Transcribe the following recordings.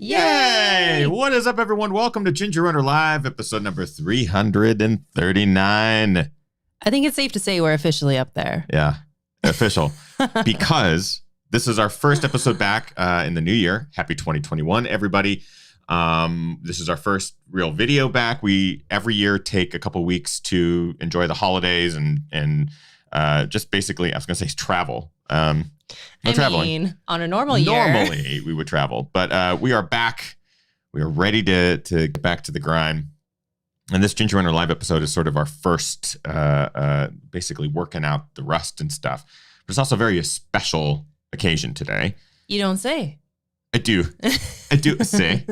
Yay! What is up, everyone? Welcome to Ginger Runner Live, episode number 339. I think it's safe to say we're officially up there. Yeah, official. Because this is our first episode back in the new year. Happy 2021, everybody. This is our first real video back. We every year take a couple weeks to enjoy the holidays and just basically, I was going to say travel. Traveling on a normal year. Normally we would travel, but we are back. We are ready to get back to the grind. And this Ginger Runner Live episode is sort of our first, basically working out the rust and stuff. But it's also a very special occasion today. You don't say. I do. I do say.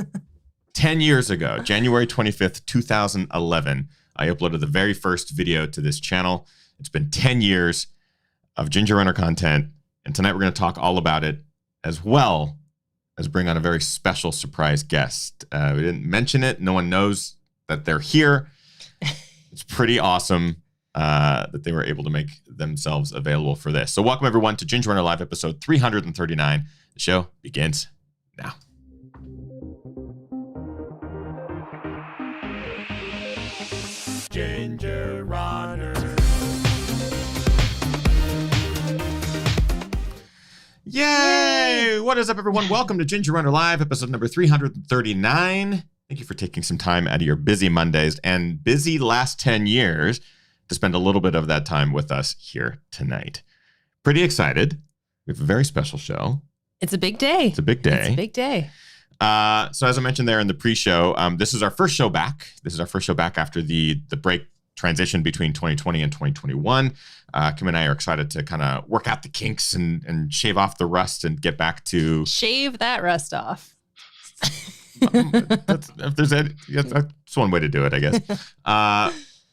10 years ago, January 25th, 2011, I uploaded the very first video to this channel. It's been 10 years of Ginger Runner content. And tonight we're going to talk all about it, as well as bring on a very special surprise guest. We didn't mention it. No one knows that they're here. It's pretty awesome that they were able to make themselves available for this. So welcome, everyone, to Ginger Runner Live, episode 339. The show begins now. Ginger Runner. Yay! What is up, everyone? Welcome to Ginger Runner Live, episode number 339. Thank you for taking some time out of your busy Mondays and busy last 10 years to spend a little bit of that time with us here tonight. Pretty excited. We have a very special show. It's a big day. It's a big day. It's a big day. So as I mentioned there in the pre-show, this is our first show back. This is our first show back after the break transition between 2020 and 2021. Kim and I are excited to kind of work out the kinks and shave off the rust and get back to... Shave that rust off. That's one way to do it, I guess.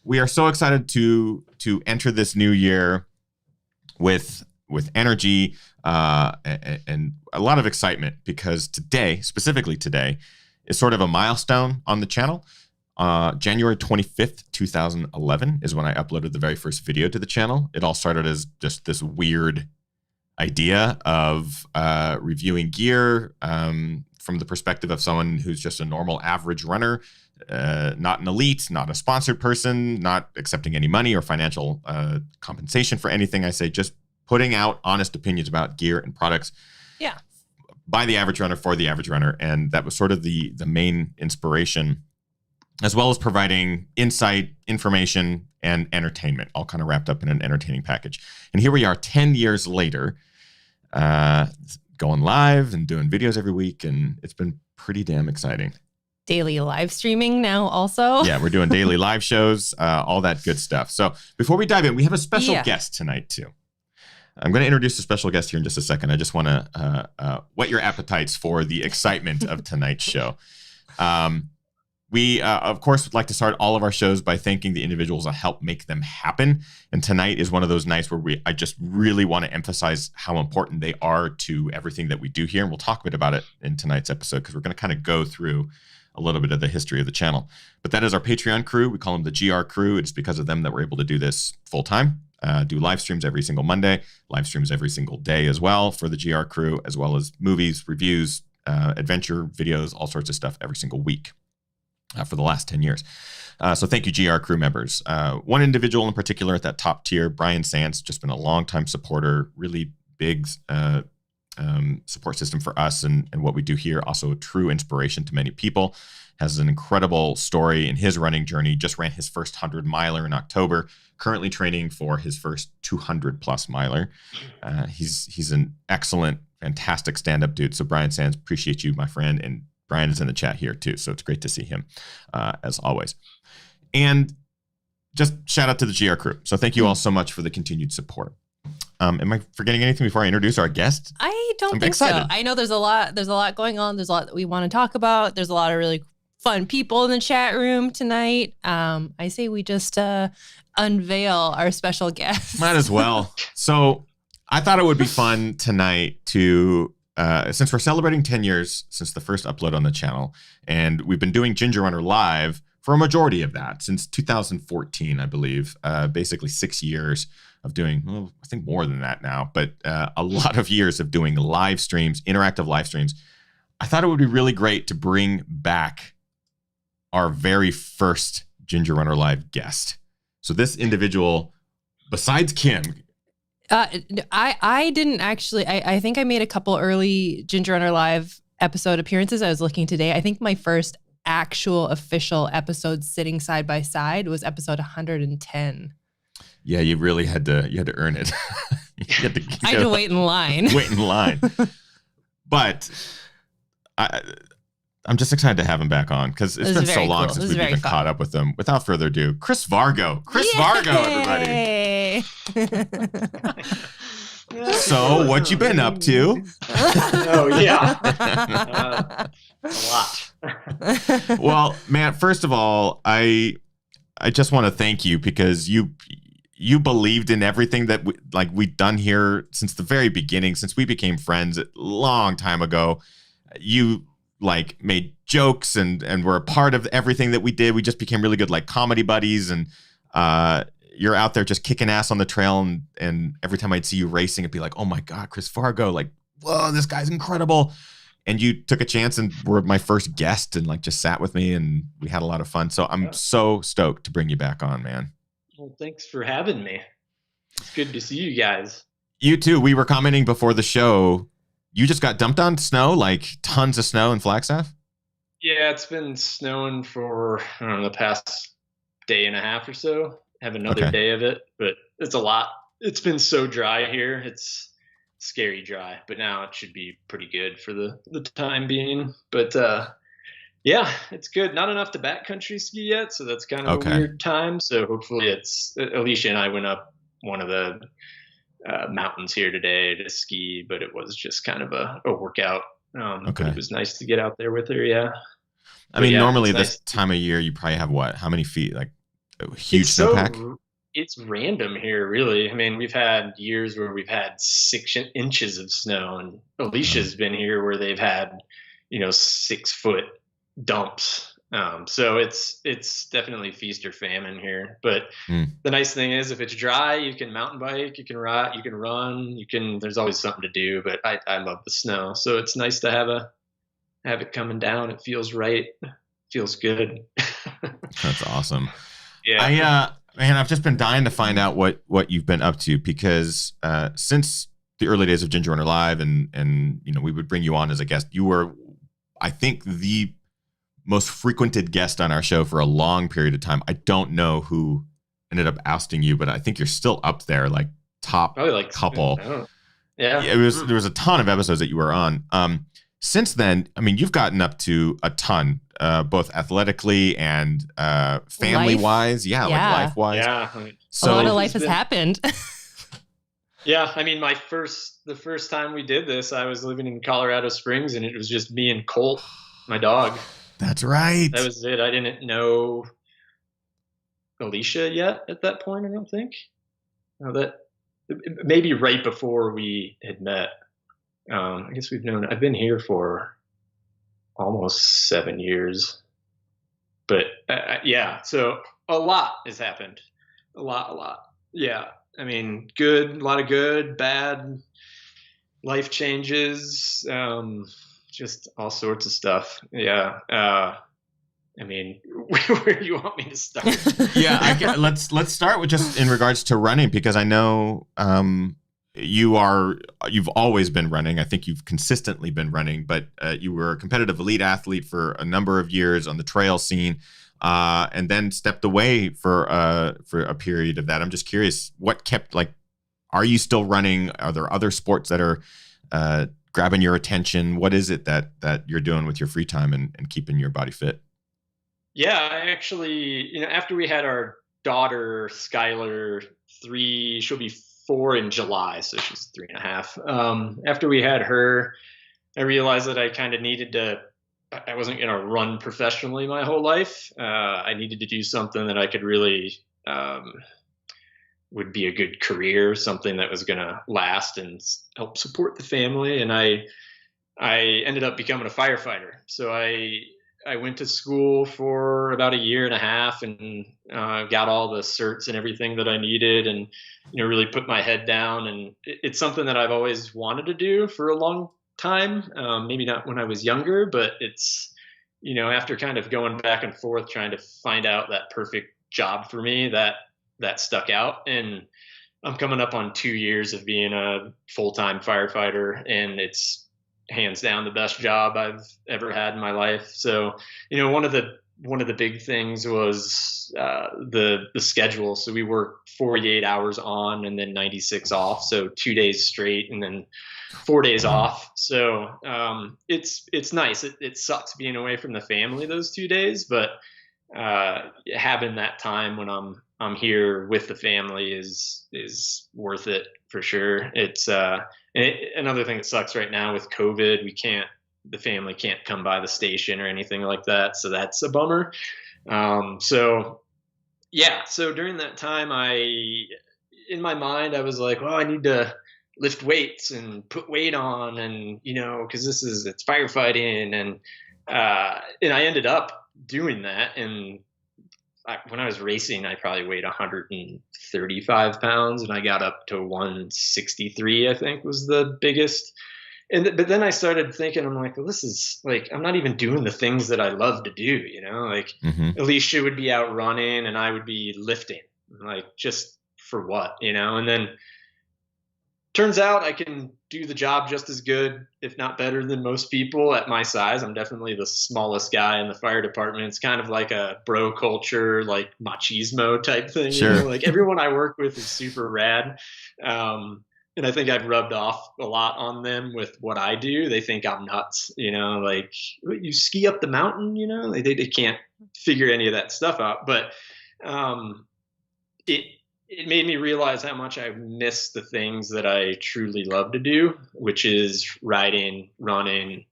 We are so excited to enter this new year with energy and a lot of excitement, because today, specifically today, is sort of a milestone on the channel. January 25th, 2011 is when I uploaded the very first video to the channel. It all started as just this weird idea of reviewing gear from the perspective of someone who's just a normal average runner, not an elite, not a sponsored person, not accepting any money or financial compensation for anything I say, just putting out honest opinions about gear and products. Yeah. By the average runner, for the average runner. And that was sort of the main inspiration, as well as providing insight, information, and entertainment, all kind of wrapped up in an entertaining package. And here we are 10 years later, going live and doing videos every week, and it's been pretty damn exciting. Daily live streaming now also. Yeah, we're doing daily live shows, all that good stuff. So before we dive in, we have a special guest tonight, too. I'm going to introduce a special guest here in just a second. I just want to whet your appetites for the excitement of tonight's show. We, of course, would like to start all of our shows by thanking the individuals that help make them happen. And tonight is one of those nights where I just really want to emphasize how important they are to everything that we do here. And we'll talk a bit about it in tonight's episode, because we're going to kind of go through a little bit of the history of the channel. But that is our Patreon crew. We call them the GR crew. It's because of them that we're able to do this full time. Do live streams every single Monday, live streams every single day as well for the GR crew, as well as movies, reviews, adventure videos, all sorts of stuff every single week. For the last 10 years. So thank you, GR crew members. One individual in particular at that top tier, Brian Sands, just been a longtime supporter, really big support system for us and what we do here. Also a true inspiration to many people. Has an incredible story in his running journey. Just ran his first 100-miler in October. Currently training for his first 200-plus miler. He's an excellent, fantastic stand-up dude. So Brian Sands, appreciate you, my friend. And Brian is in the chat here too, so it's great to see him, as always. And just shout out to the GR crew. So thank you all so much for the continued support. Am I forgetting anything before I introduce our guest? I don't think so. I know there's a lot going on. There's a lot that we want to talk about. There's a lot of really fun people in the chat room tonight. I say we just unveil our special guest. Might as well. So I thought it would be fun tonight to, since we're celebrating 10 years since the first upload on the channel, and we've been doing Ginger Runner Live for a majority of that, since 2014, I believe, basically 6 years of doing, well, I think more than that now, but a lot of years of doing live streams, interactive live streams I thought it would be really great to bring back our very first Ginger Runner Live guest. So this individual, besides Kim, I didn't actually. I think I made a couple early Ginger Runner Live episode appearances. I was looking today. I think my first actual official episode sitting side by side was episode 110. Yeah, you really had to earn it. I had to wait in line. Wait in line. But I'm just excited to have him back on because it's been so long since we've even caught up with him. Without further ado, Chris Vargo. Vargo, everybody. So, what you been up to? Oh, yeah. A lot. Well, man, first of all, I just want to thank you because you believed in everything that we'd done here since the very beginning, since we became friends a long time ago. You made jokes and were a part of everything that we did. We just became really good comedy buddies, and you're out there just kicking ass on the trail, and every time I'd see you racing, it'd be like, oh my God, Chris Vargo, whoa, this guy's incredible. And you took a chance and were my first guest and just sat with me, and we had a lot of fun. So I'm so stoked to bring you back on, man. Well, thanks for having me. It's good to see you guys. You too. We were commenting before the show. You just got dumped on snow, tons of snow in Flagstaff? Yeah, it's been snowing for, I don't know, the past day and a half or so. I have another day of it, but it's a lot. It's been so dry here. It's scary dry, but now it should be pretty good for the time being. But yeah, it's good. Not enough to backcountry ski yet, so that's kind of a weird time. So hopefully Alicia and I went up one of the mountains here today to ski, but it was just kind of a workout. But it was nice to get out there with her. Yeah. I mean, normally this time of year, you probably have how many feet? A huge snowpack? It's random here, really. I mean, we've had years where we've had 6 inches of snow, and Alicia's been here where they've had, 6 foot dumps. So it's definitely feast or famine here. But the nice thing is, if it's dry, you can mountain bike, you can ride, you can run, there's always something to do. But I love the snow, so it's nice to have it coming down. It feels right, feels good. That's awesome. Yeah. I've just been dying to find out what you've been up to, because since the early days of Ginger Runner Live, and we would bring you on as a guest, you were, I think, the most frequented guest on our show for a long period of time. I don't know who ended up ousting you, but I think you're still up there, top couple. Yeah. There was a ton of episodes that you were on. Since then, I mean, you've gotten up to a ton, both athletically and family-wise. Life-wise. Yeah. So a lot of life has happened. Yeah, I mean, the first time we did this, I was living in Colorado Springs, and it was just me and Colt, my dog. That's right. That was it. I didn't know Alicia yet at that point, I don't think. Maybe right before we had met. I guess I've been here for almost 7 years. But yeah, so a lot has happened. A lot. Yeah. I mean, a lot of good, bad, life changes, just all sorts of stuff. Yeah. I mean, where do you want me to start? Yeah, let's start with just in regards to running, because I know you've always been running. I think you've consistently been running, but you were a competitive elite athlete for a number of years on the trail scene, and then stepped away for a period of that. I'm just curious, what kept, are you still running? Are there other sports that are grabbing your attention? What is it that you're doing with your free time and keeping your body fit? Yeah, I actually, after we had our daughter, Skylar, she'll be 4 in July, so she's 3.5. After we had her, I realized that I kind of I wasn't going to run professionally my whole life. I needed to do something that I could really, would be a good career, something that was going to last and help support the family. And I ended up becoming a firefighter. So I went to school for about 1.5 years and got all the certs and everything that I needed, and really put my head down. And it's something that I've always wanted to do for a long time. Maybe not when I was younger, but it's, after kind of going back and forth trying to find out that perfect job for me, that stuck out. And I'm coming up on 2 years of being a full-time firefighter, and it's hands down the best job I've ever had in my life. So, one of the big things was the schedule. So we work 48 hours on and then 96 off. So 2 days straight and then 4 days off. So it's nice. It sucks being away from the family those 2 days, but having that time when I'm here with the family is worth it for sure. It's another thing that sucks right now with COVID. The family can't come by the station or anything like that. So that's a bummer. So during that time, in my mind, I was like, well, I need to lift weights and put weight on, and, cause it's firefighting. And I ended up doing that. And when I was racing, I probably weighed 135 pounds, and I got up to 163, I think was the biggest. But then I started thinking, I'm like, well, this is like, I'm not even doing the things that I love to do, Alicia would be out running and I would be lifting, like, just for what, and then turns out I can do the job just as good, if not better than most people at my size. I'm definitely the smallest guy in the fire department. It's kind of like a bro culture, like machismo type thing. Sure. Like everyone I work with is super rad. And I think I've rubbed off a lot on them with what I do. They think I'm nuts, like, you ski up the mountain, they can't figure any of that stuff out. But it made me realize how much I miss the things that I truly love to do, which is riding, running,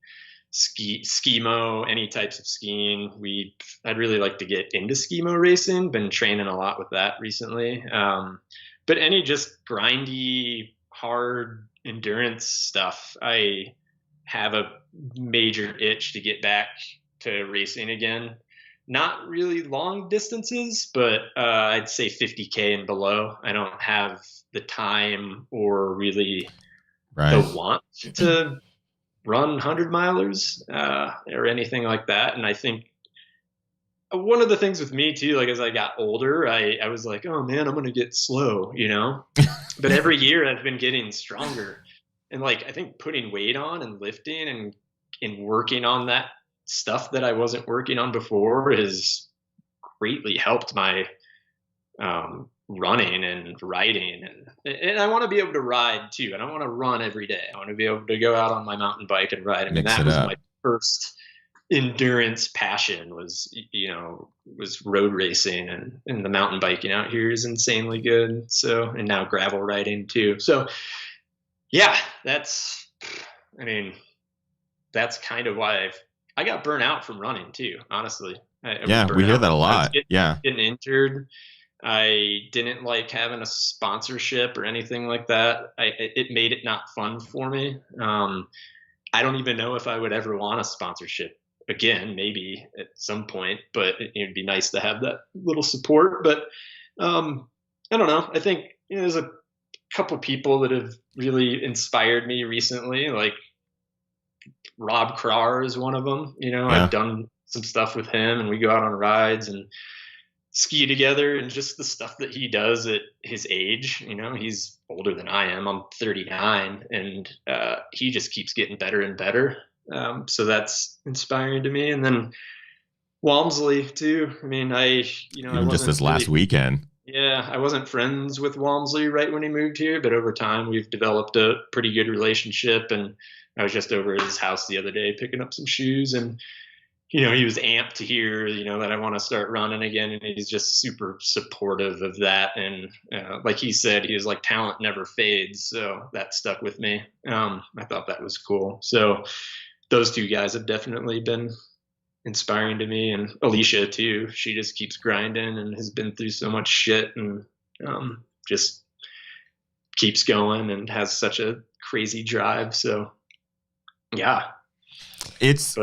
skimo, any types of skiing. I'd really like to get into skimo racing. Been training a lot with that recently. But any just grindy, hard endurance stuff, I have a major itch to get back to racing again. Not really long distances, but I'd say 50K and below. I don't have the time or really the want to run 100-milers or anything like that. And I think one of the things with me too, like as I got older, I was like, oh man, I'm going to get slow, but every year I've been getting stronger. And like, I think putting weight on and lifting and working on that stuff that I wasn't working on before has greatly helped my running and riding. And I want to be able to ride too. I don't want to run every day. I want to be able to go out on my mountain bike and ride. I mean, that was my first endurance passion was road racing, and the mountain biking out here is insanely good. So, and now gravel riding too. So yeah, that's kind of why I got burnt out from running too, honestly. We hear that a lot. Getting injured. I didn't like having a sponsorship or anything like that. It made it not fun for me. I don't even know if I would ever want a sponsorship again, maybe at some point, but it'd be nice to have that little support. But I don't know. I think there's a couple people that have really inspired me recently, like Rob Krar is one of them. I've done some stuff with him, and we go out on rides and ski together, and just the stuff that he does at his age. He's older than I am. I'm 39, and he just keeps getting better and better. So that's inspiring to me. And then Walmsley too. I just this last weekend. Yeah, I wasn't friends with Walmsley right when he moved here, but over time we've developed a pretty good relationship. And I was just over at his house the other day picking up some shoes, and he was amped to hear that I want to start running again, and he's just super supportive of that. And like he said, he was like, talent never fades, so that stuck with me. I thought that was cool. So those two guys have definitely been inspiring to me, and Alicia too. She just keeps grinding and has been through so much shit, and just keeps going and has such a crazy drive. So yeah, it's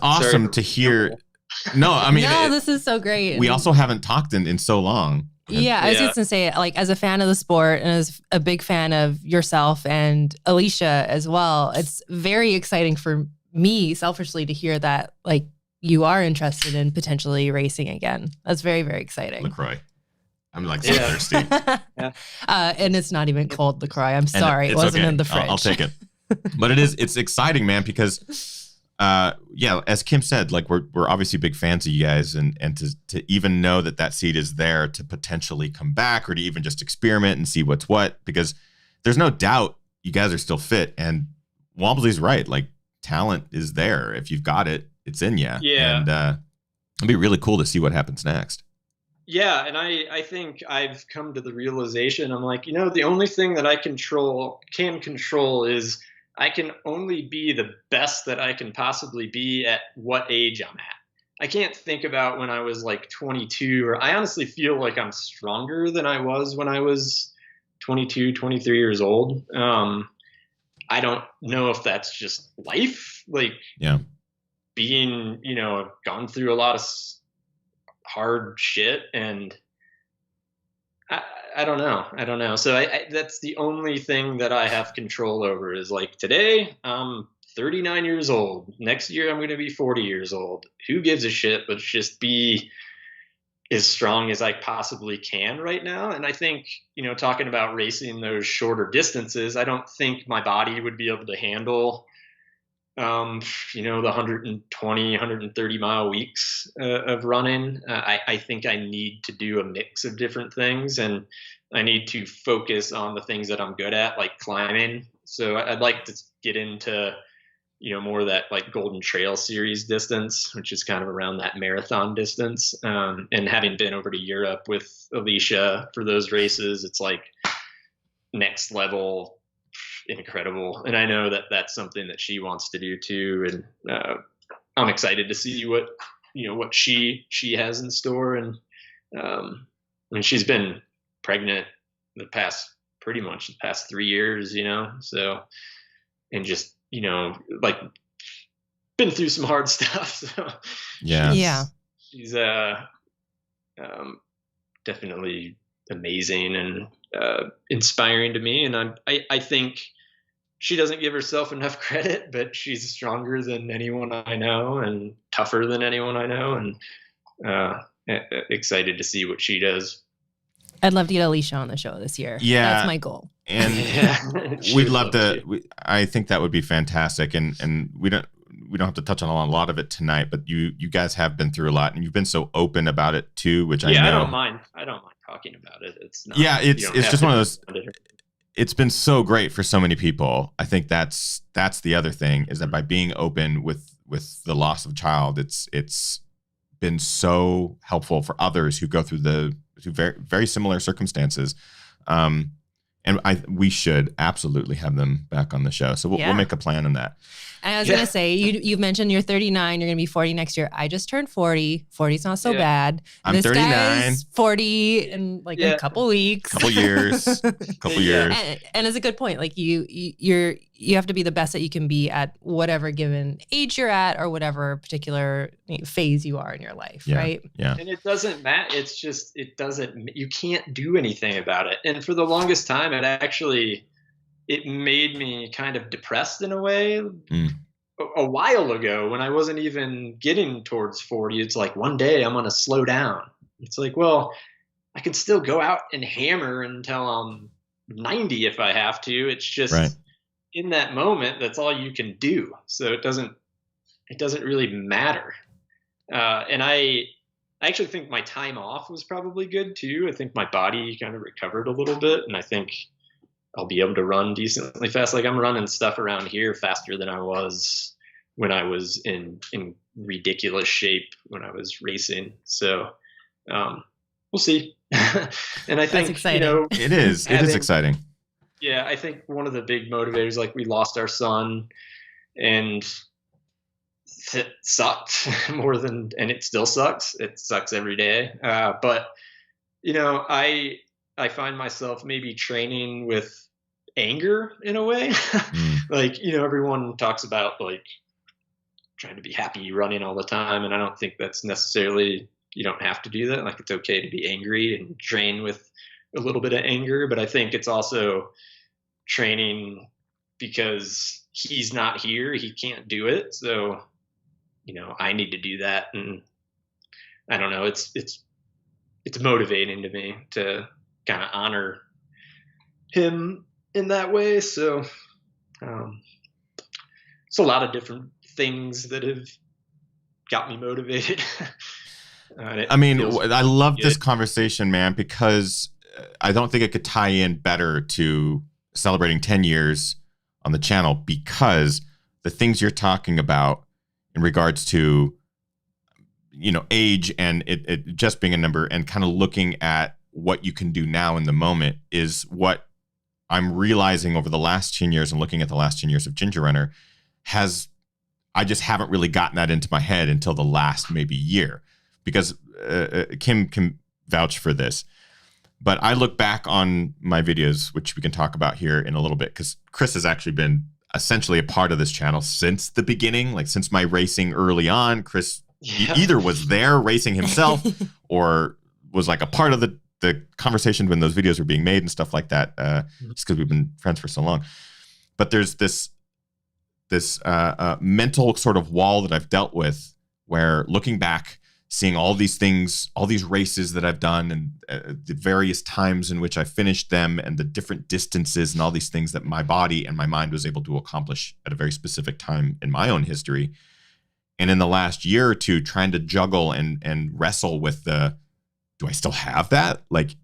awesome to hear. No, this is so great. We also haven't talked in so long. Yeah, I was just gonna say, like, as a fan of the sport and as a big fan of yourself and Alicia as well, it's very exciting for me selfishly to hear that, like, you are interested in potentially racing again. That's very, very exciting. LaCroix. I'm like so thirsty. And it's not even cold LaCroix. I'm sorry, it wasn't in the fridge. I'll take it. But it's exciting, man, because as Kim said, like we're obviously big fans of you guys, and to even know that seed is there to potentially come back or to even just experiment and see what's what, because there's no doubt you guys are still fit, and Wombly's right. Like, talent is there. If you've got it, it's in you. Yeah. And it'll be really cool to see what happens next. Yeah, and I think I've come to the realization, I'm like, the only thing that I can control is I can only be the best that I can possibly be at what age I'm at. I can't think about when I was like 22, or I honestly feel like I'm stronger than I was when I was 22, 23 years old. I don't know if that's just life, like being, gone through a lot of hard shit, and I don't know. So I that's the only thing that I have control over, is like, today I'm 39 years old. Next year I'm going to be 40 years old. Who gives a shit? Let's just be as strong as I possibly can right now. And I think, talking about racing those shorter distances, I don't think my body would be able to handle the 120, 130 mile weeks of running. I think I need to do a mix of different things, and I need to focus on the things that I'm good at, like climbing. So I'd like to get into, more of that like Golden Trail Series distance, which is kind of around that marathon distance. And having been over to Europe with Alicia for those races, it's like next level incredible, and I know that that's something that she wants to do too, and I'm excited to see what she has in store. And she's been pregnant pretty much the past 3 years, so, and just like been through some hard stuff, so she's definitely amazing and inspiring to me. And I think she doesn't give herself enough credit, but she's stronger than anyone I know and tougher than anyone I know, and excited to see what she does. I'd love to get Alicia on the show this year. Yeah, that's my goal. And we'd love to. I think that would be fantastic. And we don't have to touch on a lot of it tonight, but you guys have been through a lot, and you've been so open about it too, which I know. I don't mind talking about it. It's not. Yeah, it's just one of those. It's been so great for so many people. I think that's the other thing, is that by being open with the loss of a child, it's been so helpful for others who go through very, very similar circumstances. And we should absolutely have them back on the show. So we'll make a plan on that. And I was going to say, you mentioned you're 39, you're going to be 40 next year. I just turned 40. 40's not so bad. I'm 39. Guy's 40 in like a couple weeks. Couple years. And it's a good point. Like you have to be the best that you can be at whatever given age you're at, or whatever particular phase you are in your life, right? Yeah. And it doesn't matter. It's just, you can't do anything about it. And for the longest time, it made me kind of depressed in a way. A while ago, when I wasn't even getting towards 40, it's like, one day I'm going to slow down. It's like, well, I can still go out and hammer until I'm 90 if I have to. It's just in that moment, that's all you can do. So it doesn't really matter. And I actually think my time off was probably good too. I think my body kind of recovered a little bit, and I think I'll be able to run decently fast. Like, I'm running stuff around here faster than I was when I was in ridiculous shape when I was racing. So we'll see. And I think, it is exciting. Yeah. I think one of the big motivators, like, we lost our son, and it sucked and it still sucks. It sucks every day. But I find myself maybe training with anger in a way. Like, everyone talks about like trying to be happy running all the time, and I don't think that's necessarily you don't have to do that. Like, it's okay to be angry and train with a little bit of anger, but I think it's also training because he's not here. He can't do it. So, I need to do that. And I don't know, it's motivating to me to kind of honor him in that way. So, it's a lot of different things that have got me motivated. I love this conversation, man, because I don't think it could tie in better to celebrating 10 years on the channel, because the things you're talking about in regards to, age and it just being a number and kind of looking at what you can do now in the moment is what I'm realizing over the last 10 years and looking at the last 10 years of Ginger Runner I just haven't really gotten that into my head until the last maybe year, because Kim can vouch for this. But I look back on my videos, which we can talk about here in a little bit, because Chris has actually been essentially a part of this channel since the beginning, like since my racing early on. Chris either was there racing himself or was like a part of the conversation when those videos were being made and stuff like that, just because we've been friends for so long. But there's this mental sort of wall that I've dealt with where, looking back, seeing all these things, all these races that I've done and the various times in which I finished them and the different distances and all these things that my body and my mind was able to accomplish at a very specific time in my own history. And in the last year or two, trying to juggle and wrestle with do I still have that? Like,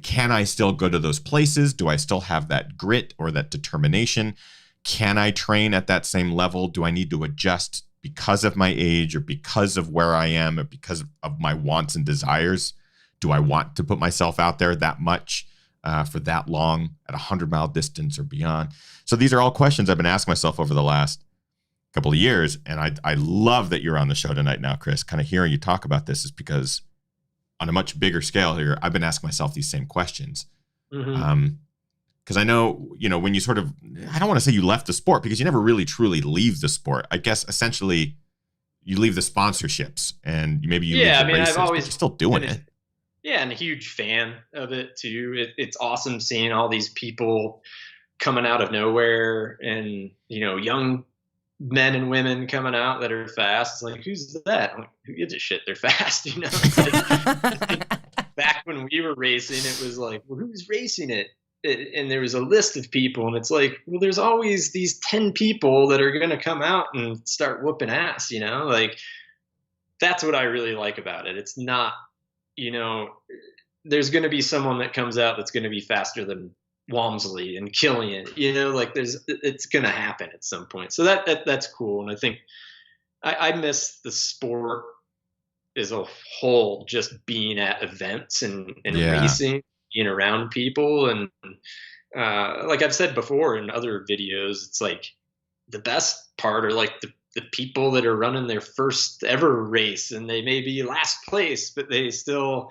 can I still go to those places? Do I still have that grit or that determination? Can I train at that same level? Do I need to adjust because of my age or because of where I am or because of my wants and desires? Do I want to put myself out there that much for that long at 100-mile distance or beyond? So these are all questions I've been asking myself over the last couple of years. And I love that you're on the show tonight now, Chris. Kind of hearing you talk about this is because on a much bigger scale here, I've been asking myself these same questions. Mm-hmm. Because I know, when you sort of, I don't want to say you left the sport, because you never really truly leave the sport. I guess essentially you leave the sponsorships and maybe you leave the races, but you're still doing it. Yeah, and a huge fan of it too. It's awesome seeing all these people coming out of nowhere and, young men and women coming out that are fast. It's like, who's that? I'm like, who gives a shit? They're fast, It's like, back when we were racing, it was like, well, who's racing it? And there was a list of people, and it's like, well, there's always these 10 people that are going to come out and start whooping ass, like, that's what I really like about it. It's not, there's going to be someone that comes out that's going to be faster than Walmsley and Killian, like it's going to happen at some point. So that's cool. And I think I miss the sport as a whole, just being at events and racing, being around people. And like I've said before in other videos, it's like the best part are like the people that are running their first ever race, and they may be last place, but they still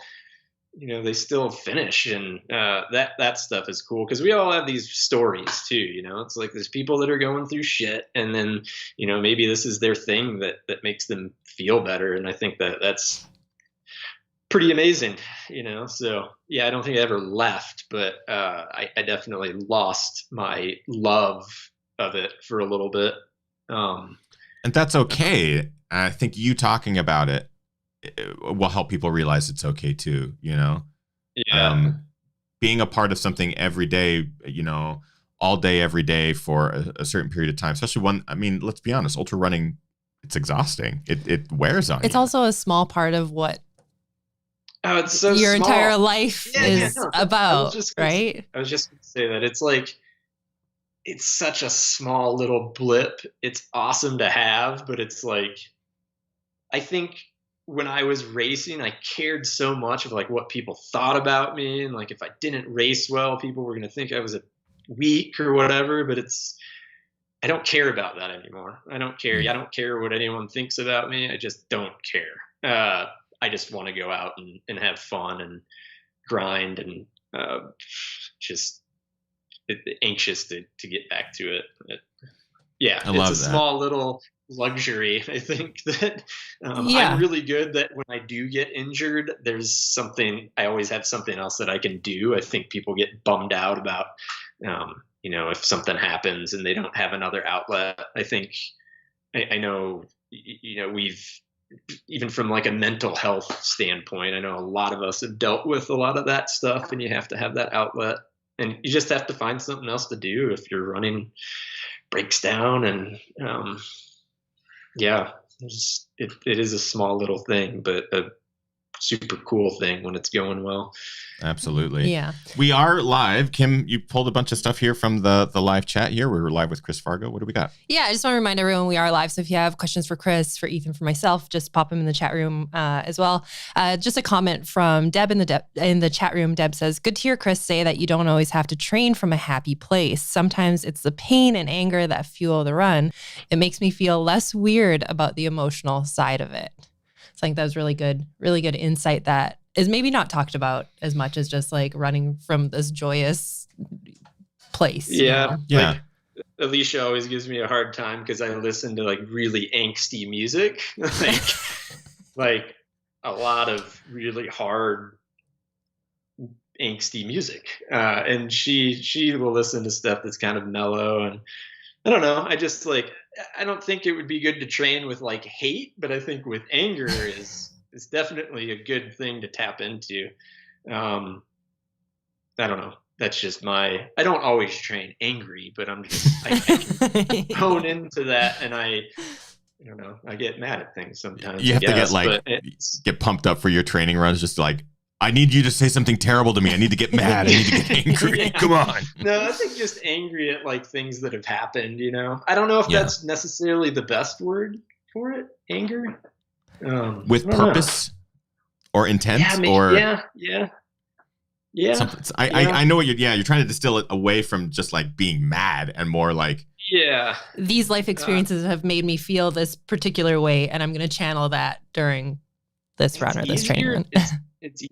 finish. And that stuff is cool, because we all have these stories too. It's like there's people that are going through shit, and then maybe this is their thing that makes them feel better. And I think that's pretty amazing, so yeah, I don't think I ever left, but I definitely lost my love of it for a little bit. And that's okay. I think you talking about it will help people realize it's okay too, Yeah. Being a part of something every day, all day, every day for a certain period of time, especially let's be honest, ultra running, it's exhausting. It wears on you. It's also a small part of what it's so your small. entire life is about, right? I was just going to say that it's like, it's such a small little blip. It's awesome to have, but it's like, I think when I was racing, I cared so much of like what people thought about me. And like, if I didn't race well, people were going to think I was weak or whatever, but I don't care about that anymore. I don't care. I don't care what anyone thinks about me. I just don't care. I just want to go out and have fun and grind and just anxious to get back to it. Yeah, it's a small little luxury. I think that I'm really good that when I do get injured, I always have something else that I can do. I think people get bummed out about, if something happens and they don't have another outlet. I think, I know, we've, even from like a mental health standpoint, I know a lot of us have dealt with a lot of that stuff, and you have to have that outlet, and you just have to find something else to do if your running breaks down. And it is a small little thing, but a super cool thing when it's going well. Absolutely. Yeah. We are live. Kim, you pulled a bunch of stuff here from the live chat here. We're live with Chris Vargo. What do we got? Yeah, I just want to remind everyone we are live. So if you have questions for Chris, for Ethan, for myself, just pop them in the chat room as well. Just a comment from Deb in the chat room. Deb says, good to hear Chris say that you don't always have to train from a happy place. Sometimes it's the pain and anger that fuel the run. It makes me feel less weird about the emotional side of it. So I think that was really good insight that is maybe not talked about as much as just like running from this joyous place. Yeah. Yeah. Like, Alicia always gives me a hard time because I listen to like really angsty music, like a lot of really hard angsty music. And she will listen to stuff that's kind of mellow, and I don't know. I don't think it would be good to train with like hate, but I think with anger is definitely a good thing to tap into. I don't know. That's just I don't always train angry, but I can hone into that, and I don't know. I get mad at things sometimes. You have to get pumped up for your training runs. Just like, I need you to say something terrible to me. I need to get mad. I need to get angry. Yeah. Come on. No, I think just angry at like things that have happened, I don't know if that's necessarily the best word for it. Anger. With purpose or intent Yeah. I know what you're trying to distill it away from just like being mad and more like, these life experiences have made me feel this particular way, and I'm going to channel that during this run or this training run. It's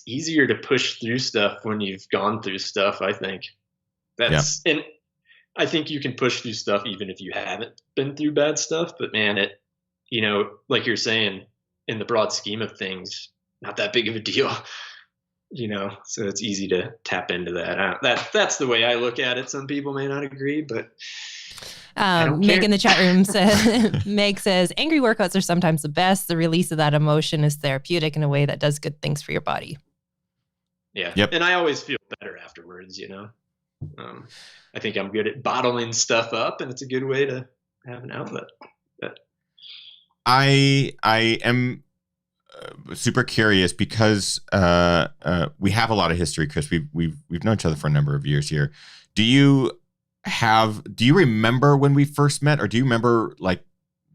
easier to push through stuff when you've gone through stuff. I think and I think you can push through stuff even if you haven't been through bad stuff. But man, like you're saying, in the broad scheme of things, not that big of a deal. So it's easy to tap into that. That's the way I look at it. Some people may not agree, but Meg in the chat room Meg says, angry workouts are sometimes the best. The release of that emotion is therapeutic in a way that does good things for your body. Yeah. Yep. And I always feel better afterwards, I think I'm good at bottling stuff up, and it's a good way to have an outlet. But I am super curious because we have a lot of history, Chris. We've known each other for a number of years here. Do you remember when we first met, or do you remember like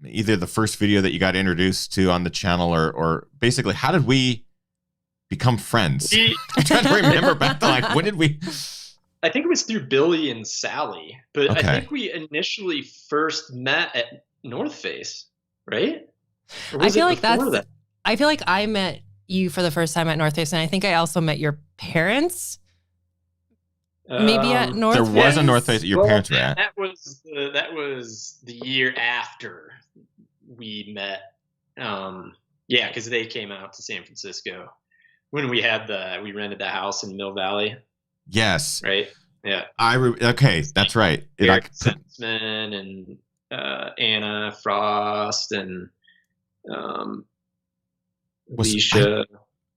either the first video that you got introduced to on the channel, or basically how did we become friends? I'm trying to remember back to like, when did we? I think it was through Billy and Sally, but okay. I think we initially first met at North Face, right? I feel like I feel like I met you for the first time at North Face, and I think I also met your parents. Maybe at North Face? There was a North Face that your parents were at. That was the year after we met. Because they came out to San Francisco when we rented the house in Mill Valley. Yes. Right? Yeah. Okay, that's right. Eric Sensman and Anna Frost and Alicia.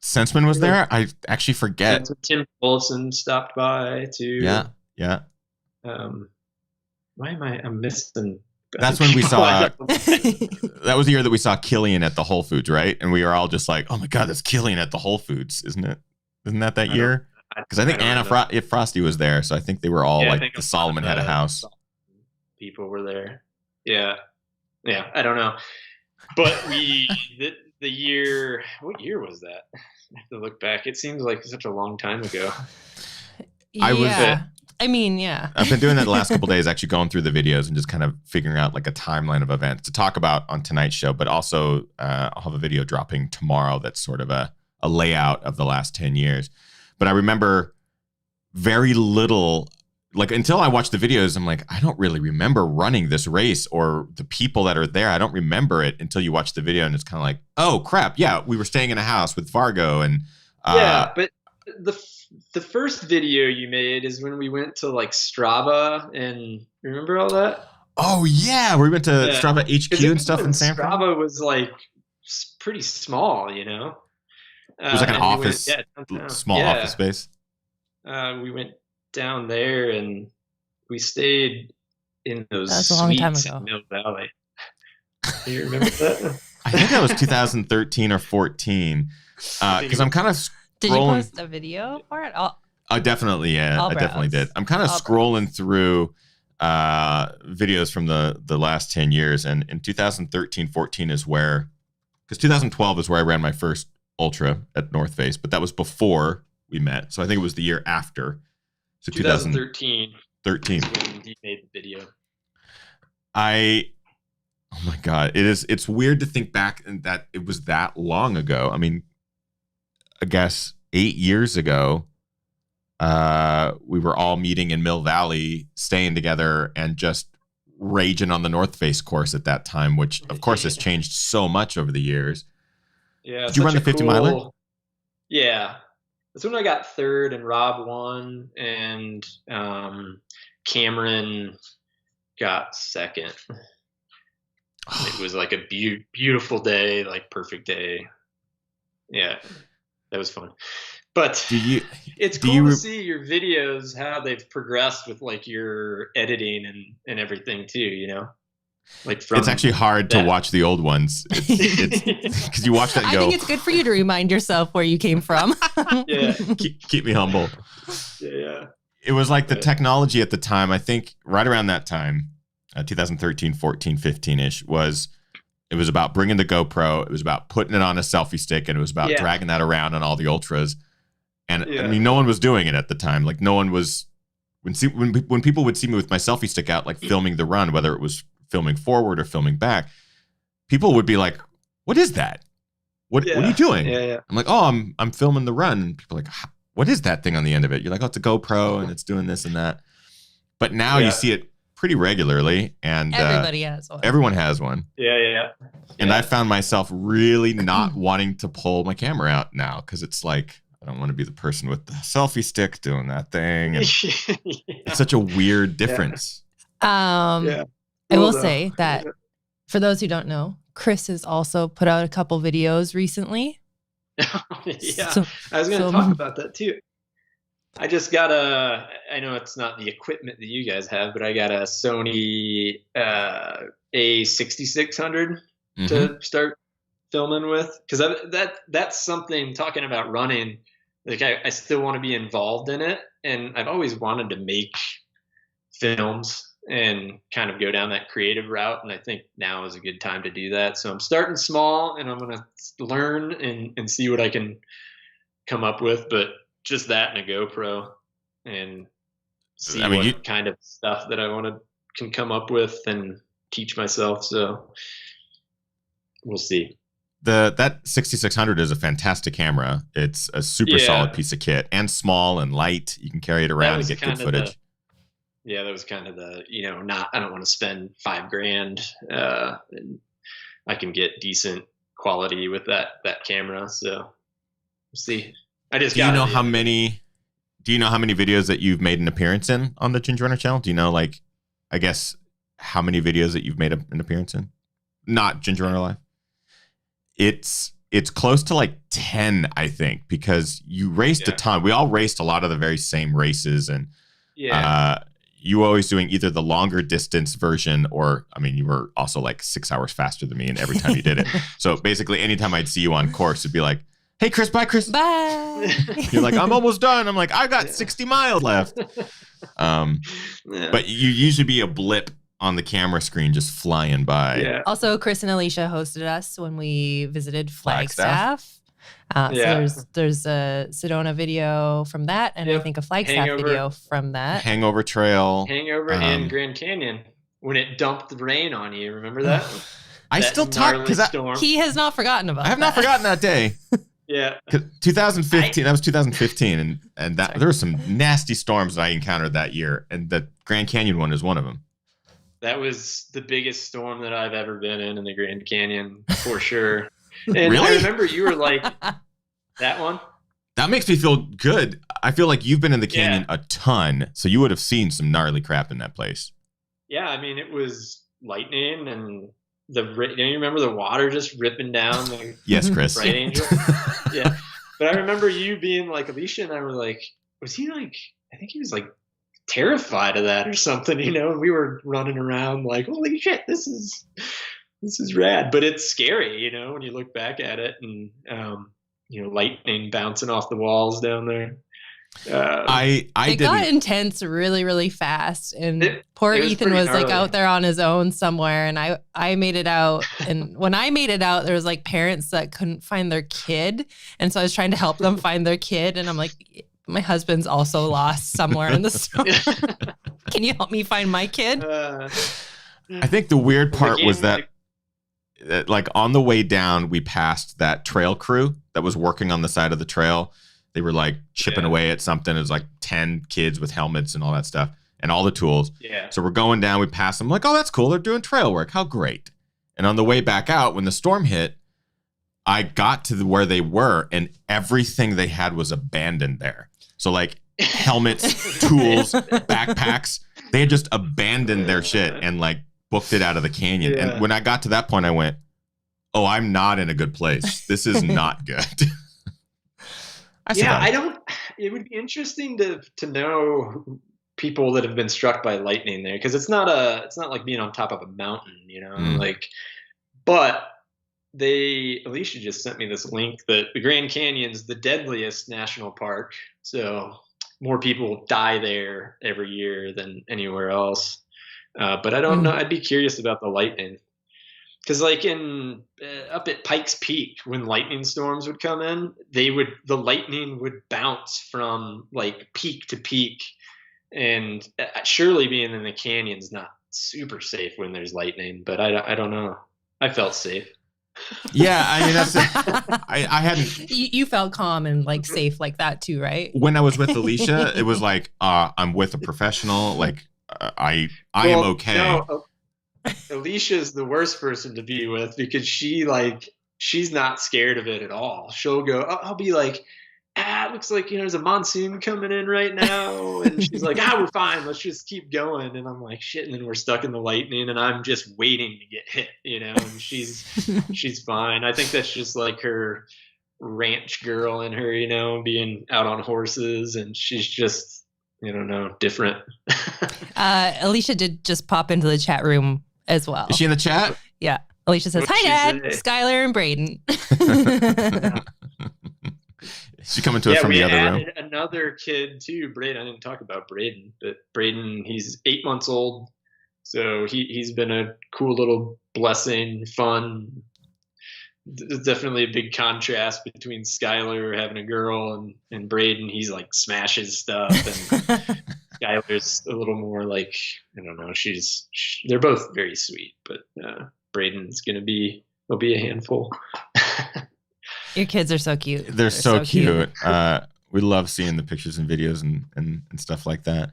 Sensman was there? I actually forget. Tim Olson stopped by too. Yeah. Why am I'm missing? That's when we saw. That was the year that we saw Killian at the Whole Foods, right? And we were all just like, "Oh my God, that's Killian at the Whole Foods, isn't it? Isn't that year?" Because I think Anna Frosty was there, so I think they were all like the Solomon had a house. People were there. Yeah. I don't know, but the year, what year was that? I have to look back. It seems like such a long time ago. I've been doing that the last couple of days, actually going through the videos and just kind of figuring out like a timeline of events to talk about on tonight's show. But also, I'll have a video dropping tomorrow that's sort of a layout of the last 10 years. But I remember very little like until I watched the videos, I'm like, I don't really remember running this race or the people that are there. I don't remember it until you watch the video, and it's kind of like, oh crap, yeah, we were staying in a house with Vargo, and but the first video you made is when we went to like Strava, and remember all that? Oh yeah, we went to Strava HQ and stuff in San Fran. Strava was like pretty small, you know. It was like an office, small office space. We went down there and we stayed in those That's a long time suites ago. in Mill Valley. Do you remember that? I think that was 2013 or 14. Because I'm kind of scrolling. Did you post a video for it? Definitely, yeah. I definitely did. I'm kind of scrolling through videos from the last 10 years. And in 2013, 14 is where, because 2012 is where I ran my first ultra at North Face, but that was before we met. So I think it was the year after. So 2013. 13. When he made the video. Oh my God. It's weird to think back and that it was that long ago. I mean, I guess 8 years ago, we were all meeting in Mill Valley, staying together and just raging on the North Face course at that time, which of course has changed so much over the years. Yeah. Did you run the 50 miler? Yeah. That's when I got third and Rob won, and Cameron got second. It was like a beautiful day, like perfect day. Yeah, that was fun. But it's cool to see your videos, how they've progressed with like your editing and everything too, you know? Like it's actually hard to watch the old ones. It's because you watch that and go, I think it's good for you to remind yourself where you came from. Yeah. Keep me humble. Yeah. It was like the technology at the time, I think right around that time, 2013, 14, 15-ish, it was about bringing the GoPro. It was about putting it on a selfie stick, and it was about dragging that around on all the ultras. And I mean, no one was doing it at the time. Like no one was, when people would see me with my selfie stick out, like filming the run, whether it was filming forward or filming back, people would be like, what is that? What are you doing? Yeah. I'm like, oh, I'm filming the run. And people are like, what is that thing on the end of it? You're like, oh, it's a GoPro and it's doing this and that. But now you see it pretty regularly, and everybody has one. Everyone has one. Yeah. And I found myself really not wanting to pull my camera out now, because it's like, I don't want to be the person with the selfie stick doing that thing. And it's such a weird difference. I will say that for those who don't know, Chris has also put out a couple videos recently. I was going to talk about that too. I just got I know it's not the equipment that you guys have, but I got a Sony A6600 to start filming with. Because that's something, talking about running, like I still want to be involved in it. And I've always wanted to make films and kind of go down that creative route. And I think now is a good time to do that. So I'm starting small, and I'm going to learn and see what I can come up with. But just that and a GoPro, and see what kind of stuff that I can come up with and teach myself. So we'll see. That 6600 is a fantastic camera. It's a super solid piece of kit, and small and light. You can carry it around and get good footage. That was kind of the, I don't want to spend $5,000, and I can get decent quality with that camera. So we'll see. Do you know how many videos that you've made an appearance in on the Ginger Runner channel? Do you know, like, I guess, how many videos that you've made an appearance in? Not Ginger Runner Live. It's close to like 10, I think, because you raced a ton. We all raced a lot of the very same races, and you were always doing either the longer distance version, or, I mean, you were also like 6 hours faster than me, and every time you did it. So basically, anytime I'd see you on course, it'd be like, hey, Chris, bye, Chris. Bye. You're like, I'm almost done. I'm like, I got 60 miles left. But you usually be a blip on the camera screen just flying by. Yeah. Also, Chris and Alicia hosted us when we visited Flagstaff. So there's a Sedona video from that, and I think a Flagstaff video from that. Hangover Trail. And Grand Canyon. When it dumped the rain on you, remember that? I still talk because he has not forgotten about. I have not forgotten that day. Yeah. 2015, that was 2015. And that there were some nasty storms that I encountered that year. And the Grand Canyon one is one of them. That was the biggest storm that I've ever been in the Grand Canyon, for sure. And really? I remember you were like, that one? That makes me feel good. I feel like you've been in the canyon a ton, so you would have seen some gnarly crap in that place. Yeah, I mean, it was lightning and you remember the water just ripping down the yes, Chris. Bright Angel? Yeah. But I remember you being like, Alicia and I were like, was he like, I think he was like terrified of that or something, you know, and we were running around like, holy shit, this is rad. But it's scary, you know, when you look back at it and, you know, lightning bouncing off the walls down there. It got intense really, really fast, and poor Ethan was like out there on his own somewhere, and I made it out. And when I made it out, there was like parents that couldn't find their kid, and so I was trying to help them find their kid, and I'm like, my husband's also lost somewhere in the storm. Can you help me find my kid? I think the weird part was that like on the way down, we passed that trail crew that was working on the side of the trail. They were like chipping away at something. It was like 10 kids with helmets and all that stuff and all the tools. Yeah. So we're going down. We pass them like, oh, that's cool. They're doing trail work. How great. And on the way back out, when the storm hit, I got to where they were and everything they had was abandoned there. So like helmets, tools, backpacks, they had just abandoned their shit and like booked it out of the canyon. Yeah. And when I got to that point, I went, oh, I'm not in a good place. This is not good. It would be interesting to know people that have been struck by lightning there, because it's not like being on top of a mountain, you know, like, but Alicia just sent me this link that the Grand Canyon's the deadliest national park. So more people die there every year than anywhere else. But I don't know. I'd be curious about the lightning. Because like up at Pikes Peak, when lightning storms would come in, the lightning would bounce from like peak to peak, and surely being in the canyon's not super safe when there's lightning. But I don't know. I felt safe. Yeah, I mean that's I hadn't. You felt calm and like safe like that too, right? When I was with Alicia, it was like I'm with a professional. Like I am okay. No, Alicia's the worst person to be with, because she's not scared of it at all. She'll go, I'll be like, it looks like, you know, there's a monsoon coming in right now. And she's like, we're fine. Let's just keep going. And I'm like, shit. And then we're stuck in the lightning and I'm just waiting to get hit, you know, and she's fine. I think that's just like her ranch girl in her, you know, being out on horses, and she's just, I don't know, different. Alicia did just pop into the chat room as well. Is she in the chat? Yeah. Alicia says, hi, Dad, Skylar and Braden. She's coming to us from the other room. Another kid too, Braden. I didn't talk about Braden, but Braden, he's 8 months old. So he's been a cool little blessing, fun. There's definitely a big contrast between Skylar having a girl and Braden. He's like smashes stuff, and Skylar's a little more like, I don't know. They're both very sweet, but Braden's will be a handful. Your kids are so cute. They're so cute. We love seeing the pictures and videos and stuff like that.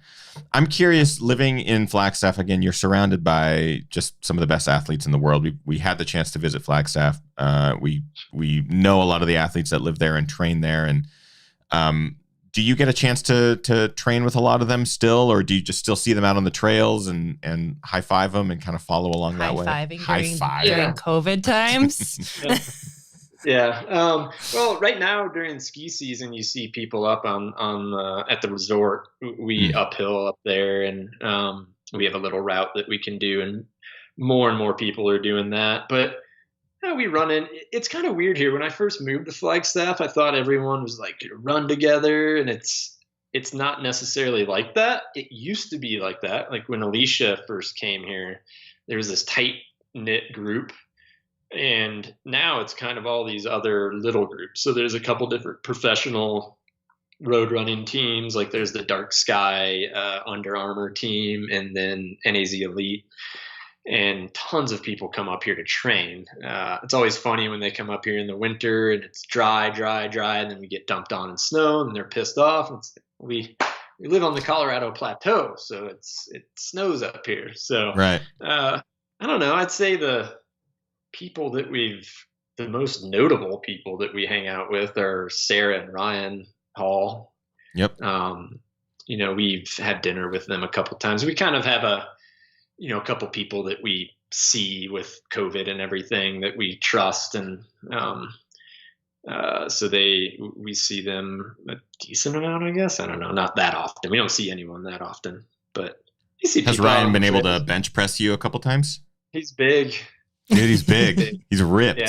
I'm curious, living in Flagstaff, again, you're surrounded by just some of the best athletes in the world. We had the chance to visit Flagstaff. We know a lot of the athletes that live there and train there. And do you get a chance to train with a lot of them still, or do you just still see them out on the trails and high five them and kind of follow along that way? High-fiving during COVID times. Yeah. Well, right now during ski season, you see people up on at the resort. We uphill up there, and we have a little route that we can do, and more people are doing that. But we run in. It's kind of weird here. When I first moved to Flagstaff, I thought everyone was like run together, and it's not necessarily like that. It used to be like that. Like when Alicia first came here, there was this tight knit group. And now it's kind of all these other little groups. So there's a couple different professional road running teams. Like there's the Dark Sky Under Armour team, and then NAZ Elite. and tons of people come up here to train. It's always funny when they come up here in the winter and it's dry, and then we get dumped on in snow and they're pissed off. We live on the Colorado Plateau, so it snows up here. So right. I don't know. I'd say the most notable people that we hang out with are Sarah and Ryan Hall. Yep. We've had dinner with them a couple times. We kind of have a couple people that we see with COVID and everything that we trust. And so we see them a decent amount, I guess. I don't know. Not that often. We don't see anyone that often, but you see. Has Ryan been able to bench press you a couple times? He's big. Dude, he's big. He's ripped.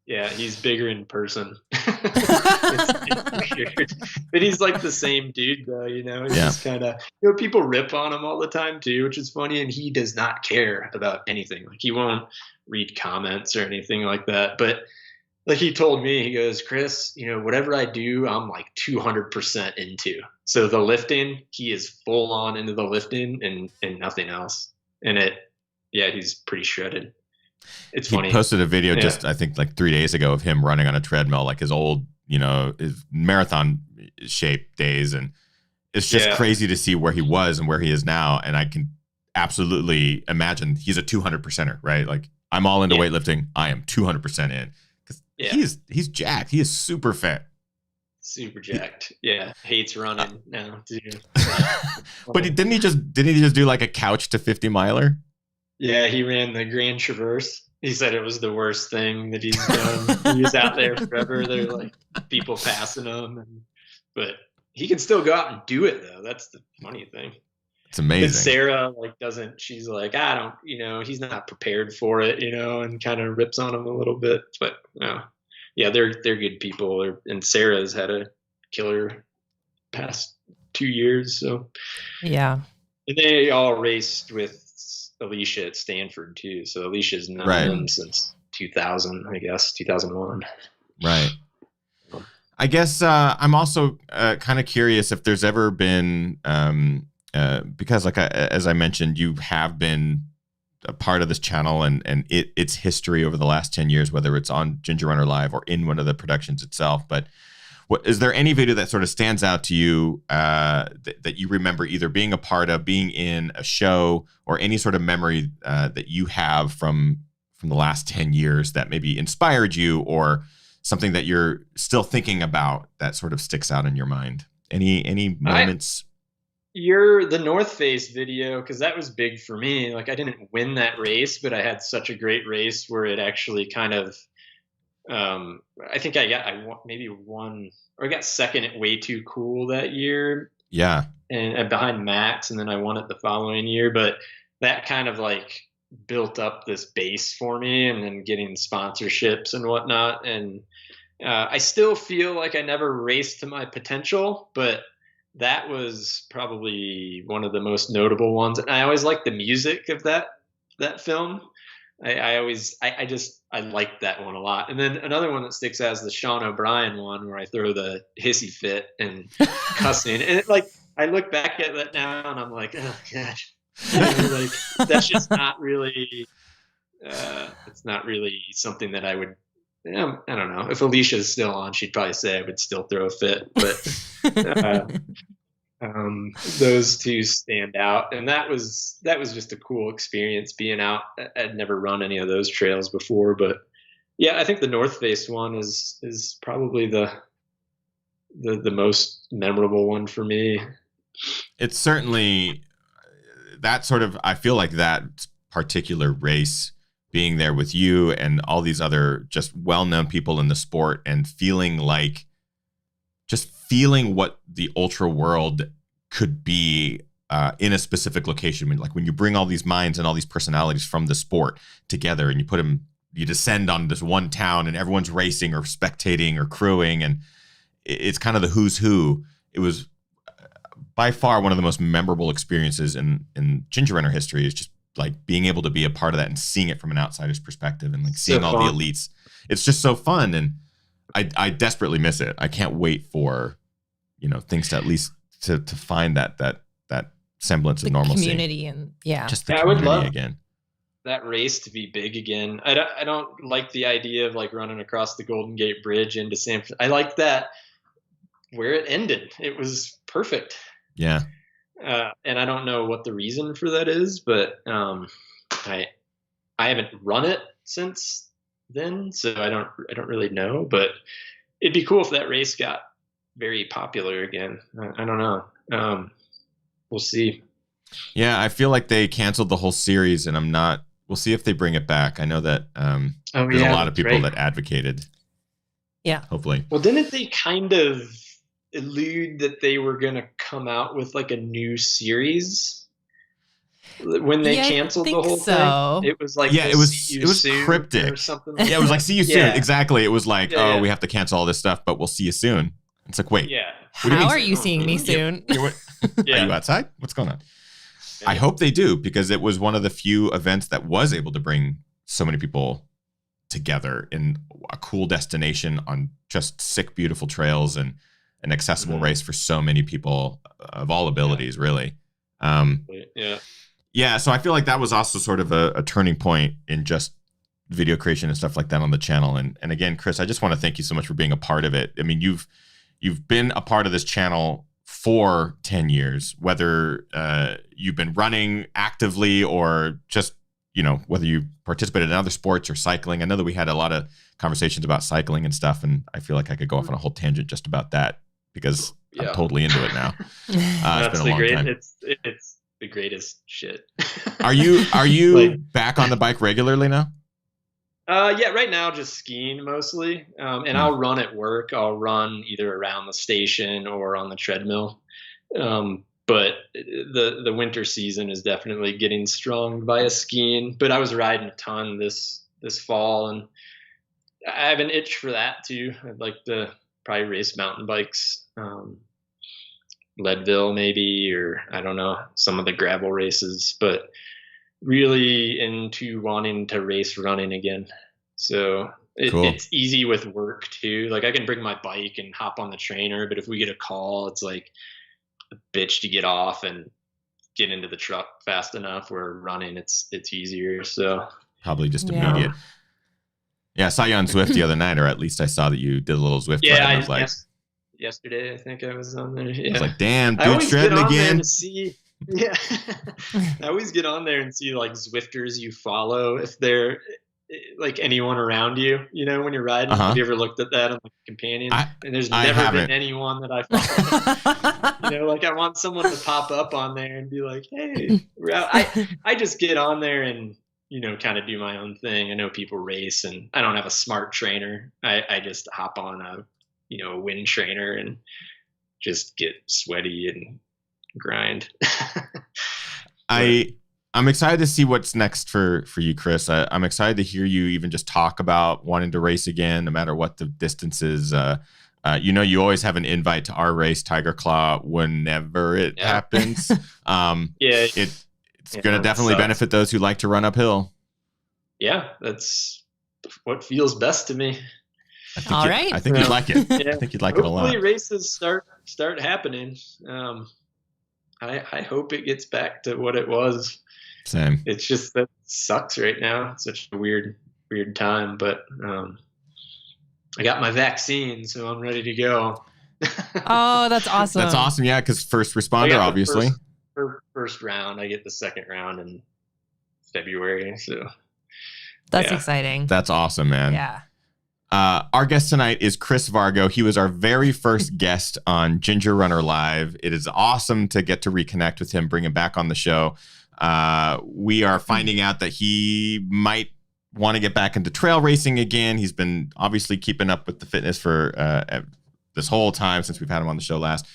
Yeah, he's bigger in person. It's weird. But he's like the same dude, though, He's just kind of, people rip on him all the time, too, which is funny. And he does not care about anything. Like, he won't read comments or anything like that. But like he told me, he goes, Chris, whatever I do, I'm like 200% into. So the lifting, he is full on into the lifting and nothing else. And he's pretty shredded. It's funny. He posted a video just, I think, like 3 days ago of him running on a treadmill, like his old, his marathon shape days. And it's just crazy to see where he was and where he is now. And I can absolutely imagine he's a 200%er, right? Like, I'm all into weightlifting. I am 200% in. Because he's jacked. He is super fit. Super jacked. Hates running now, too. But didn't he just do like a couch to 50 miler? Yeah, he ran the Grand Traverse. He said it was the worst thing that he's done. He was out there forever. There were like people passing him, but he can still go out and do it though. That's the funny thing. It's amazing. But Sarah doesn't. She's like, I don't. He's not prepared for it. And kind of rips on him a little bit. But they're good people. And Sarah's had a killer past 2 years. So yeah, and they all raced with Alicia at Stanford too. So Alicia's known them since 2000, I guess, 2001. Right. I guess I'm also kind of curious if there's ever been, because as I mentioned, you have been a part of this channel and its history over the last 10 years, whether it's on Ginger Runner Live or in one of the productions itself. But is there any video that sort of stands out to you that you remember either being a part of, being in a show, or any sort of memory that you have from the last 10 years that maybe inspired you, or something that you're still thinking about that sort of sticks out in your mind? Any moments? The North Face video, because that was big for me. Like, I didn't win that race, but I had such a great race where it actually kind of, I think I maybe won, or I got second at Way Too Cool that year. Yeah. And behind Max, and then I won it the following year. But that kind of like built up this base for me, and then getting sponsorships and whatnot. And I still feel like I never raced to my potential, but that was probably one of the most notable ones. And I always liked the music of that film. I liked that one a lot. And then another one that sticks out is the Sean O'Brien one, where I throw the hissy fit and cussing. And I look back at that now and I'm like, oh gosh, that's just not really, it's not really something that I would, I don't know. If Alicia's still on, she'd probably say I would still throw a fit, but those two stand out. And that was just a cool experience being out. I'd never run any of those trails before, but yeah, I think the North Face one is probably the most memorable one for me. It's certainly that sort of, I feel like that particular race, being there with you and all these other just well-known people in the sport, and feeling what the ultra world could be in a specific location. When you bring all these minds and all these personalities from the sport together, and you descend on this one town, and everyone's racing or spectating or crewing, and it's kind of the who's who. It was by far one of the most memorable experiences in Ginger Runner history, is just like being able to be a part of that and seeing it from an outsider's perspective, and like seeing all the elites. It's just so fun. And I desperately miss it. I can't wait for, things to at least to find that semblance of normalcy. Community, and just the community again. that race to be big again. I don't like the idea of like running across the Golden Gate Bridge into San Francisco. I like that where it ended. It was perfect. Yeah. And I don't know what the reason for that is, but I haven't run it since then, so I don't really know. But it'd be cool if that race got very popular again. I don't know. We'll see. Yeah, I feel like they canceled the whole series, and we'll see if they bring it back. I know that there's a lot of people that advocated. Yeah. Hopefully. Well, didn't they kind of allude that they were going to come out with like a new series when they canceled the whole thing? It was like, it was cryptic or something. Yeah, it was like, see you soon. Exactly. It was like, we have to cancel all this stuff, but we'll see you soon. It's like, wait. Yeah. How are you seeing me soon? Are you outside? What's going on? Yeah. I hope they do, because it was one of the few events that was able to bring so many people together in a cool destination on just sick, beautiful trails and an accessible race for so many people of all abilities, really. Yeah. So I feel like that was also sort of a turning point in just video creation and stuff like that on the channel. And again, Chris, I just want to thank you so much for being a part of it. I mean, you've been a part of this channel for 10 years, whether you've been running actively or just, whether you participated in other sports or cycling. I know that we had a lot of conversations about cycling and stuff, and I feel like I could go off on a whole tangent just about that, because I'm totally into it now. It's been a long time. It's the greatest shit. Are you back on the bike regularly now? Yeah, right now just skiing mostly. And I'll run at work. I'll run either around the station or on the treadmill. But the winter season is definitely getting strong via skiing. But I was riding a ton this fall, and I have an itch for that too. I'd like to probably race mountain bikes, Leadville maybe, or I don't know, some of the gravel races, but really into wanting to race running again. So it's easy with work too. Like I can bring my bike and hop on the trainer, but if we get a call, it's like a bitch to get off and get into the truck fast enough. Where running, it's easier. So probably just immediate. Yeah, I saw you on Zwift the other night, or at least I saw that you did a little Zwift ride. I was like, yesterday I think I was on there. Yeah. I was like, damn, dude, shredding again. Yeah. I always get on there and see like Zwifters you follow, if they're like anyone around you, when you're riding. Have you ever looked at that on like companion? And there's never been anyone that I follow. Like I want someone to pop up on there and be like, hey, I just get on there and, kind of do my own thing. I know people race, and I don't have a smart trainer. I just hop on a wind trainer and just get sweaty and grind. I'm excited to see what's next for you, Chris. I'm excited to hear you even just talk about wanting to race again, no matter what the distance is. You always have an invite to our race, Tiger Claw, whenever it happens. It's going to definitely benefit those who like to run uphill. Yeah, that's what feels best to me. I think you'd like it. I think you'd like it a lot. Hopefully races start happening. I hope it gets back to what it was. Same. It's just that sucks right now. It's such a weird time, but I got my vaccine, so I'm ready to go. Oh, that's awesome. That's awesome. Yeah, because first responder, obviously. First round. I get the second round in February. So that's exciting. That's awesome, man. Yeah. Our guest tonight is Chris Vargo. He was our very first guest on Ginger Runner Live. It is awesome to get to reconnect with him, bring him back on the show. We are finding out that he might want to get back into trail racing again. He's been obviously keeping up with the fitness for this whole time since we've had him on the show last.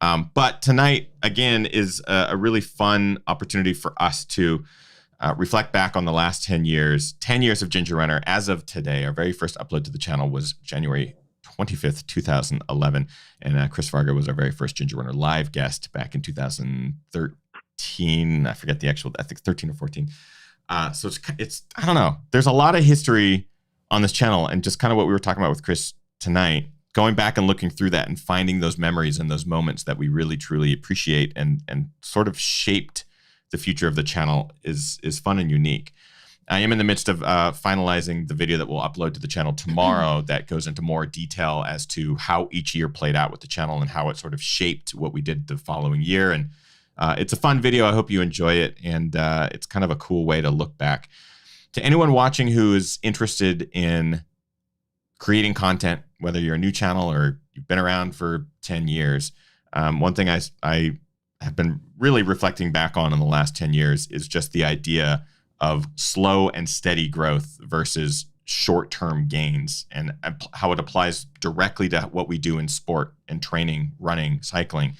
But tonight, again, is a really fun opportunity for us to reflect back on the last 10 years of Ginger Runner. As of today, our very first upload to the channel was January 25th, 2011. And Chris Vargo was our very first Ginger Runner Live guest back in 2013. I forget the actual, I think 13 or 14. So it's I don't know. There's a lot of history on this channel, and just kind of what we were talking about with Chris tonight, going back and looking through that and finding those memories and those moments that we really, truly appreciate and sort of shaped the future of the channel is fun and unique. I am in the midst of finalizing the video that we'll upload to the channel tomorrow that goes into more detail as to how each year played out with the channel and how it sort of shaped what we did the following year. And it's a fun video. I hope you enjoy it. And it's kind of a cool way to look back. To anyone watching who is interested in creating content, whether you're a new channel or you've been around for 10 years, one thing I have been really reflecting back on in the last 10 years is just the idea of slow and steady growth versus short-term gains, and how it applies directly to what we do in sport and training, running, cycling,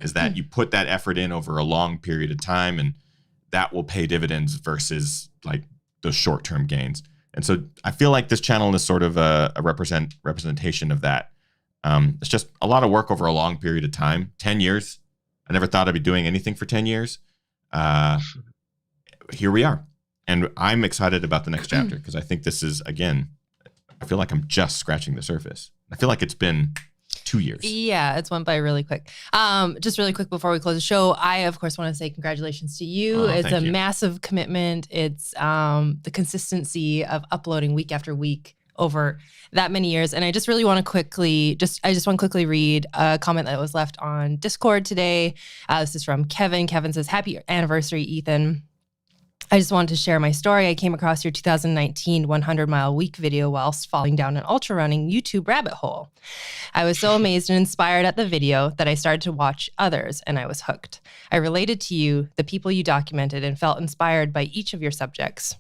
is that you put that effort in over a long period of time, and that will pay dividends versus like those short-term gains. And so I feel like this channel is sort of a representation of that. It's just a lot of work over a long period of time. 10 years. I never thought I'd be doing anything for 10 years. Here we are. And I'm excited about the next chapter because I think this is, again, I feel like I'm just scratching the surface. I feel like it's been 2 years. Yeah, it's went by really quick. Just really quick before we close the show, I, of course, want to say congratulations to you. It's a massive commitment. It's the consistency of uploading week after week over that many years. And I just really want to quickly read a comment that was left on Discord today. This is from Kevin. Kevin says, "Happy anniversary, Ethan. I just wanted to share my story. I came across your 2019 100-mile week video whilst falling down an ultra running YouTube rabbit hole. I was so amazed and inspired at the video that I started to watch others, and I was hooked. I related to you, the people you documented, and felt inspired by each of your subjects.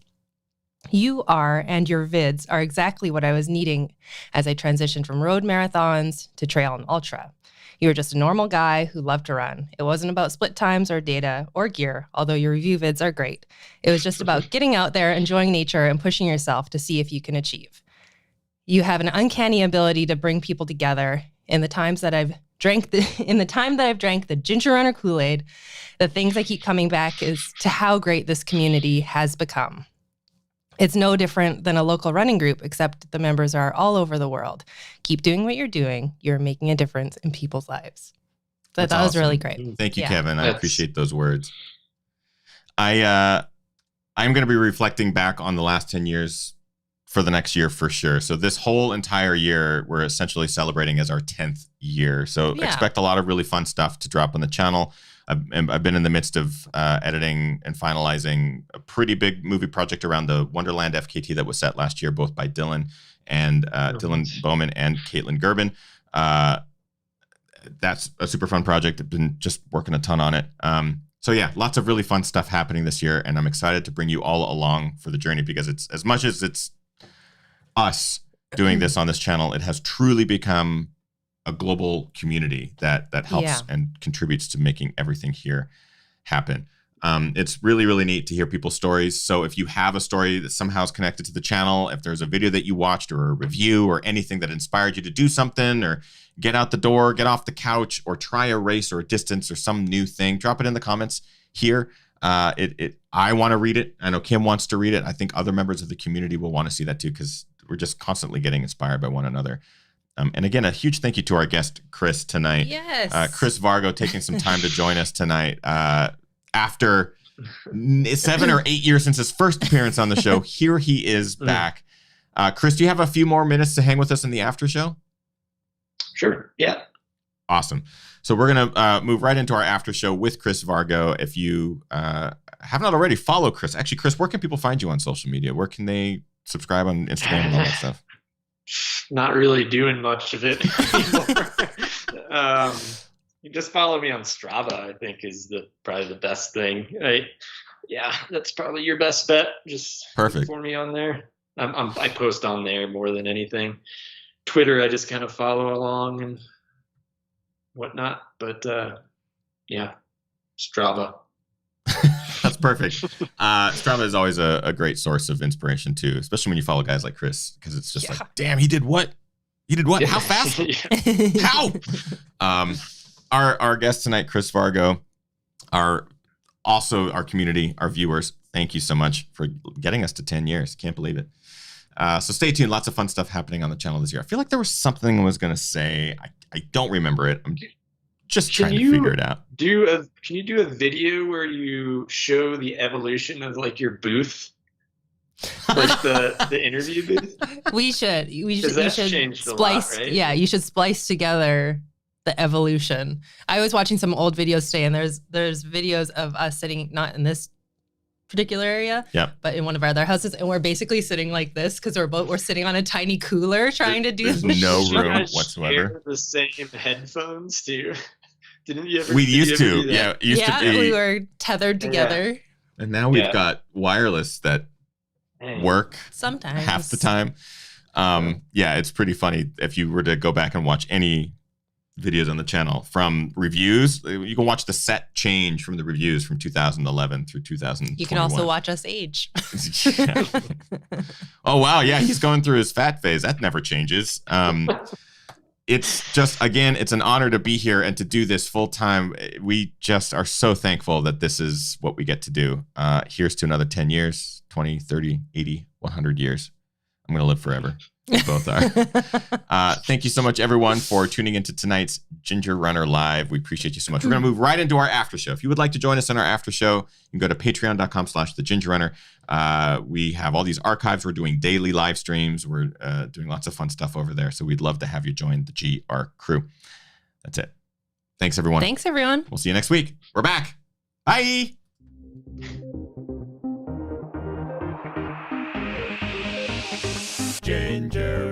You are, and your vids are exactly what I was needing as I transitioned from road marathons to trail and ultra. You were just a normal guy who loved to run. It wasn't about split times or data or gear, although your review vids are great. It was just about getting out there, enjoying nature, and pushing yourself to see if you can achieve. You have an uncanny ability to bring people together. In the time that I've drank the Ginger Runner Kool-Aid, the things I keep coming back is to how great this community has become. It's no different than a local running group, except the members are all over the world. Keep doing what you're doing. You're making a difference in people's lives." So that was really great. Thank you, Kevin. I appreciate those words. I'm going to be reflecting back on the last 10 years for the next year for sure. So this whole entire year, we're essentially celebrating as our 10th year. So expect a lot of really fun stuff to drop on the channel. I've been in the midst of editing and finalizing a pretty big movie project around the Wonderland FKT that was set last year, both by Dylan Bowman and Caitlin Gerbin. That's a super fun project. I've been just working a ton on it. So yeah, lots of really fun stuff happening this year, and I'm excited to bring you all along for the journey because it's, as much as it's us doing this on this channel, it has truly become a global community that helps and contributes to making everything here happen. It's really, really neat to hear people's stories. So if you have a story that somehow is connected to the channel, if there's a video that you watched or a review or anything that inspired you to do something or get out the door, get off the couch, or try a race or a distance or some new thing, drop it in the comments here. I want to read it. I know Kim wants to read it. I think other members of the community will want to see that too, because we're just constantly getting inspired by one another. And again, a huge thank you to our guest, Chris, tonight. Yes. Chris Vargo taking some time to join us tonight. After 7 or 8 years since his first appearance on the show, here he is back. Chris, do you have a few more minutes to hang with us in the after show? Sure. Yeah. Awesome. So we're going to move right into our after show with Chris Vargo. If you have not already, follow Chris. Actually, Chris, where can people find you on social media? Where can they subscribe on Instagram and all that stuff? Not really doing much of it anymore. You just follow me on Strava, I think, is probably the best thing. That's probably your best bet. Just perfect for me on there. I post on there more than anything. Twitter, I just kind of follow along and whatnot. But Strava. That's perfect. Strava is always a great source of inspiration too, especially when you follow guys like Chris, because it's just like, damn, he did what? He did what? How fast? How? Our guest tonight, Chris Vargo, are also our community, our viewers. Thank you so much for getting us to 10 years. Can't believe it. So stay tuned. Lots of fun stuff happening on the channel this year. I feel like there was something I was going to say. I don't remember it. I'm just trying to figure it out. Can you do a video where you show the evolution of like your booth Like the interview booth? We should changed splice. A lot, right? Yeah, you should splice together the evolution. I was watching some old videos today, and there's videos of us sitting not in this particular area, but in one of our other houses, and we're basically sitting like this because we're sitting on a tiny cooler trying to do. There's no room whatsoever. The same headphones too. Didn't you ever? We used to, yeah. It used to be. We were tethered together. And now we've got wireless that work sometimes half the time. It's pretty funny if you were to go back and watch any videos on the channel from reviews. You can watch the set change from the reviews from 2011 through 2021. You can also watch us age. Oh wow, yeah, he's going through his fat phase. That never changes. It's just, again, it's an honor to be here and to do this full time. We just are so thankful that this is what we get to do. Here's to another 10 years, 20, 30, 80, 100 years. I'm going to live forever. We both are. Thank you so much, everyone, for tuning into tonight's Ginger Runner Live. We appreciate you so much. We're going to move right into our after show. If you would like to join us on our after show, you can go to patreon.com/thegingerrunner. We have all these archives. We're doing daily live streams. We're doing lots of fun stuff over there. So we'd love to have you join the GR crew. That's it. Thanks, everyone. Thanks, everyone. We'll see you next week. We're back. Bye. Ginger